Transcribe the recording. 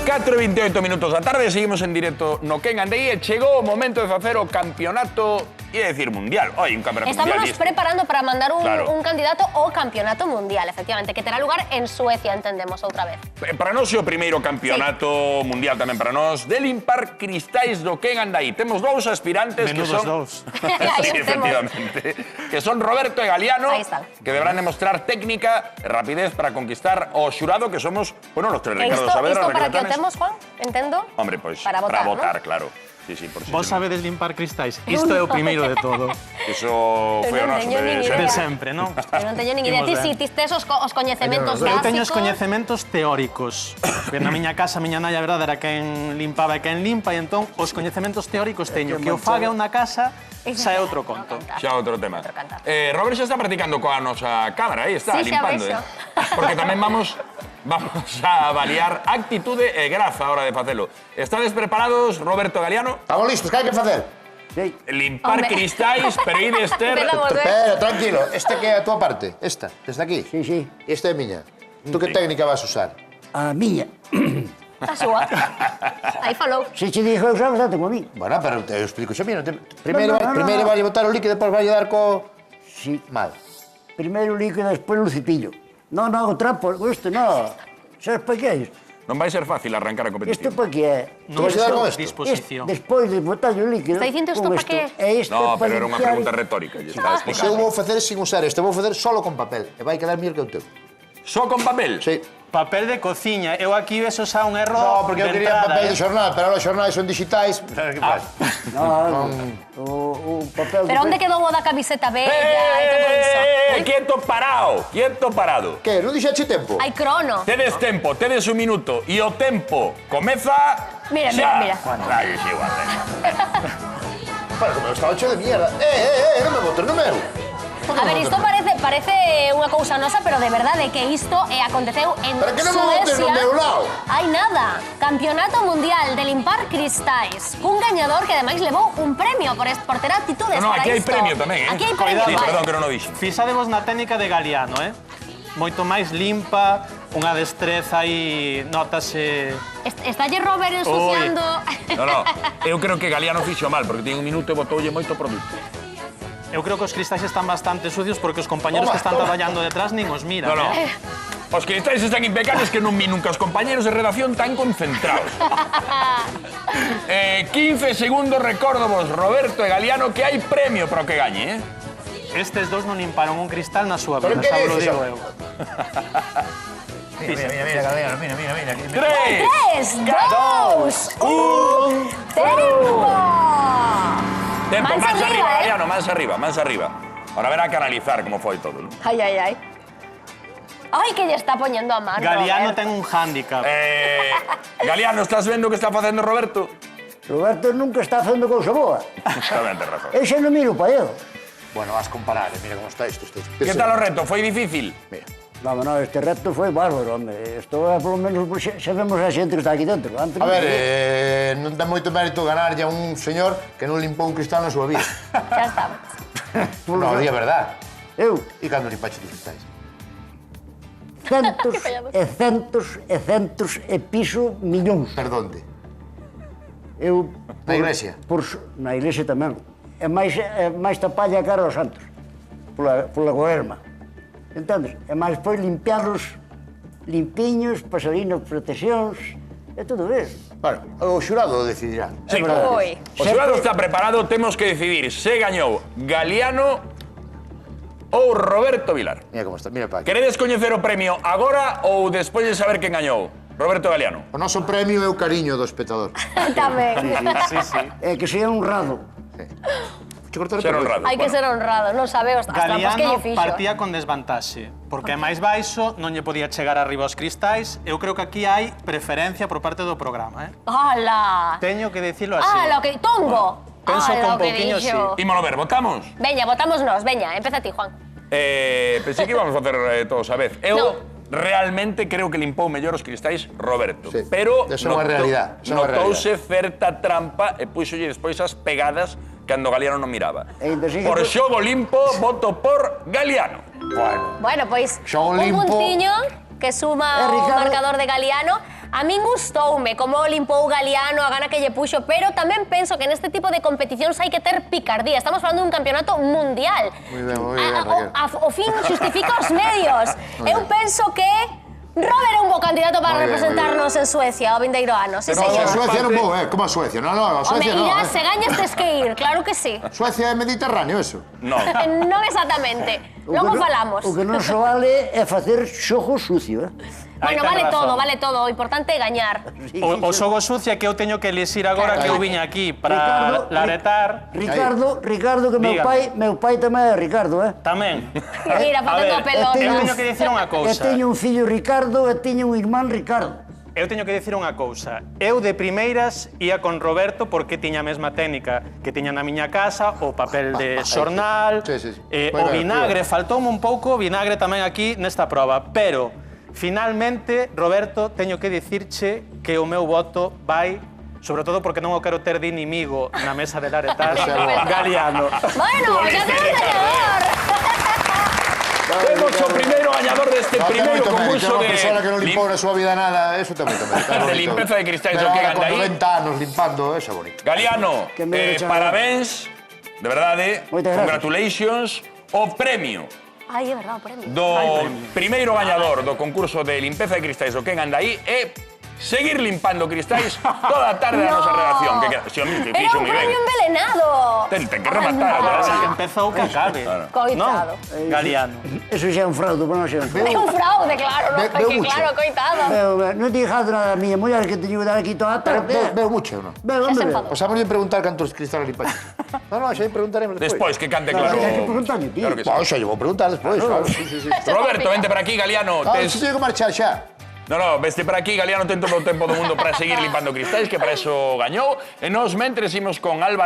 4:28 minutos da tarde, seguimos en directo no Quen Andei e chegou o momento de facer o campeonato, ia decir mundial. Oi, un campeonato mundial. Estamos preparando para mandar un candidato ao campeonato mundial, efectivamente, que terá lugar en Suecia, entendemos, outra vez. Para nós é o primeiro campeonato mundial tamén para nós de limpar cristais do Quen Andai. Temos dous aspirantes que son... Menudos dous. Sí, efectivamente. Que son Roberto e Galiano, que deberán demostrar técnica e rapidez para conquistar o xurado que somos, bueno, los tres Ricardo Saavedra. Isto para que o temos, Juan, entendo? Hombre, pois, para votar, ¿no? Claro. Sí, sí, por si Vos sabedes limpar cristais. Isto é o primeiro de todo. Eso foi o noso De sempre, non? Eu non teño nin idea. Ti si tes os coñecementos básicos. Eu teño os coñecementos teóricos. Na miña casa, a miña nai, a verdade, era quen limpaba e quen limpa, e entón os coñecementos teóricos teño. Que o faga unha casa, xa é outro conto. Xa outro tema. Robert xa está practicando coa nosa cámara, aí está, limpando. Porque tamén vamos a avaliar actitude e graza a hora de facelo. Estades preparados, Roberto e Galiano? Estamos listos, que hai que facer? Limpar cristais, pero ides ter... Pero, tranquilo, esta que é a túa parte, esta, desde aquí. Sí, sí. Esta é miña. Tú que técnica vas a usar? A miña. A súa. Aí falou. Se che dixo eu sabes, date con a mí. Bueno, pero eu explico xa, mira, primeiro vai botar o líquido, depois vai dar co... Sí. Mal. Primeiro o líquido, despois o cepillo. No, o trapo, isto no. Sabes para que é isto? Non vai ser fácil arrancar a competición. Isto para que é? Tú vas a dar con isto? Disposición. Despois de botar o líquido... Está dicindo isto para que é? No, pero era unha pregunta retórica. Pois eu vou facer sin usar este, vou facer solo con papel. E vai quedar mellor que o teu. Só con papel? Sí. Papel de cociña. Eu aquí ves xa un erro No, porque eu de quería entrada, papel de xornal, pero ahora os xornais son digitais. No, o papel... Pero onde quedou o da camiseta bella e todo iso? Quieto parado. Que, non dixache tempo? Hai crono. Tedes tempo, tedes un minuto e o tempo comeza... Mira. Ay, es igual. Para, como eu estaba hecho de mierda. Non me botes, non meu. A ver, isto parece unha cousa nosa, pero de verdade que isto aconteceu en Para que non me botes no meu lado? Hai nada. Campeonato Mundial de Limpar Cristais. Un gañador que ademais levou un premio por ter actitudes No, para aquí hai isto. premio tamén, Aquí hai premio, Sí, vale. perdón que non o dixo. Fixadevos na técnica de Galiano, moito máis limpa, unha destreza aí, notase... Estalle Robert ensuciando... No, eu creo que Galiano fixo mal, porque tiene un minuto e botoulle moito produto. Eu creo que os cristais están bastante sucios porque os compañeros que están traballando detrás nin os miran, No. Os cristais están impecables que non vi nunca os compañeros de redacción tan concentrados. 15 segundos, recordo vos, Roberto e Galiano, que hai premio para o que gañe, Estes dous non limparon un cristal na súa Pero vida, que xa vos lo dices, digo eu. Mira, Galiano, mira. 3, 2, 1... ¡Tempo! Tempo, Mans mans arriba, arriba, Galiano, mans arriba. Ahora verá que analizar como foi todo, ¿no? Ai. Ai, que lle está poñendo a mano. Galiano Robert. ten un hándicap. Galiano, estás vendo o que está facendo Roberto? Roberto nunca está facendo cousa boa. Tamén ten razón. Eu xa non miro para ele. Bueno, vas comparar, mira como está isto. Que tal o reto? Foi difícil? Mira. Vamos, no, este reto foi bárbaro, home. Isto é, polo menos, sabemos a xente que está aquí dentro. A ver, non ten moito mérito ganarlle a un señor que non limpou un cristal na súa vida. Xa estamos. No, di a verdad. Eu, E cando limpache tus cristais? centos e piso millóns. Perdonte. Eu... Na iglesia? Na iglesia tamén. É máis tapalla a cara aos santos. Pola goerma. Entendes? É máis pois limpiarlos limpiños, pasarinos, proteccións, e todo iso. Bueno, o xurado decidirá. Sí. Oi. O xurado está preparado, temos que decidir se gañou Galiano ou Roberto Vilar. Mira como está, mira para aquí. Queredes coñecer o premio agora ou despois de saber quen gañou? Roberto Galiano. O noso premio é o cariño do espectador. Tamén. Sí. É que sea honrado. Ser honrado. Hai que ser honrado, non sabe as trampas que lle Galiano fixo. partía con desvantaxe, porque é máis baixo, non lle podía chegar arriba aos cristais. Eu creo que aquí hai preferencia por parte do programa, ¡Hala! Teño que dicilo así. ¡Hala, que tongo! Penso que un pouquiño sí. Ímolo ver, votamos? Veña, votamos nós, veña, empeza ti, Juan. Pensei que íbamos a facer todos a vez. Eu No. realmente creo que limpou mellor os cristais Roberto. Sí, Pero eso é unha realidad, eso é unha notouse certa trampa e puxolle despois as pegadas cando Galiano non miraba. Por xogo limpo, voto por Galiano. Bueno, Bueno, pois, Xogo un limpo. puntiño que suma o Ricardo. marcador de Galiano. A min gustoume como limpou Galiano, a gana que lle puxo, pero tamén penso que neste tipo de competicións hai que ter picardía. Estamos falando dun campeonato mundial. Moi ben, Raquel. O fin xustifica os medios. Eu penso que Robert é un bo candidato para Moi ben, representarnos en Suecia o vindeiro ano. Sí, Pero a señor. Suecia non vou, como a Suecia? Non, a Home, Suecia non. irá, se gañas tes que ir, claro que sí. Suecia é Mediterráneo, eso. No. Non exactamente. Logo falamos. O que non se vale é facer xogo sucio, Bueno, Aí ten razón. vale todo. O importante é gañar. O xogo sucia que eu teño que elixir agora que eu viña aquí para laretar. Ricardo, que Dígame. meu pai tamén é Ricardo, Tamén. Mira, facendo a pelota. Eu teño que dicir unha E cousa. teño un fillo Ricardo e teño un irmán Ricardo. Eu teño que dicir unha cousa. Eu de primeiras ia con Roberto porque tiña a mesma técnica que tiña na miña casa, o papel de xornal, Sí. o vinagre. Faltoume un pouco o vinagre tamén aquí nesta proba, pero finalmente, Roberto, teño que dicirche que o meu voto vai, sobre todo porque non o quero ter de inimigo na mesa de laretar, Galiano. Bueno, ya tenemos ganador. Temos o primeiro gañador deste primeiro concurso Unha persona que non de limpou na súa vida nada, eso tamén. de limpieza de cristais, o que Pero anda con aí. 90 anos limpando, eso é bonito. Galiano, Que me echa- parabéns, de verdade, Moitas gracias. congratulations, o premio Ai, é verdade, o premio. do primeiro gañador do concurso de limpeza de cristais o Quen anda aí é seguir limpando cristais toda a tarde da No. nosa redacción. Que queda, si, que Era fixo un moi ben. premio envenenado. Ten que rematar. Empezou que acabe. Coitado. Non? Galiano. Eso xa é un fraude para nós. É un fraude, claro, no? Veu Que mucho. claro, coitado. Non te dixado nada a miña muller que teño que dar aquí toda a tarde. Veu mucho, non? Veo, Xa se hombre. enfadou. O sea, vamos a preguntar cantos cristales limpaches. No, xa preguntaremos Despois, que cante claro. Hai que preguntarlle, tío. Claro que sí. Bueno, xa lle vou preguntar despois. Claro, sí. Roberto, vente para aquí, Galiano. Ah, Tes... si teño que marchar xa. No, veste para aquí, Galiano ten todo o tempo do mundo para seguir limpando cristais, que para eso gañou. E nos mentres imos con Alba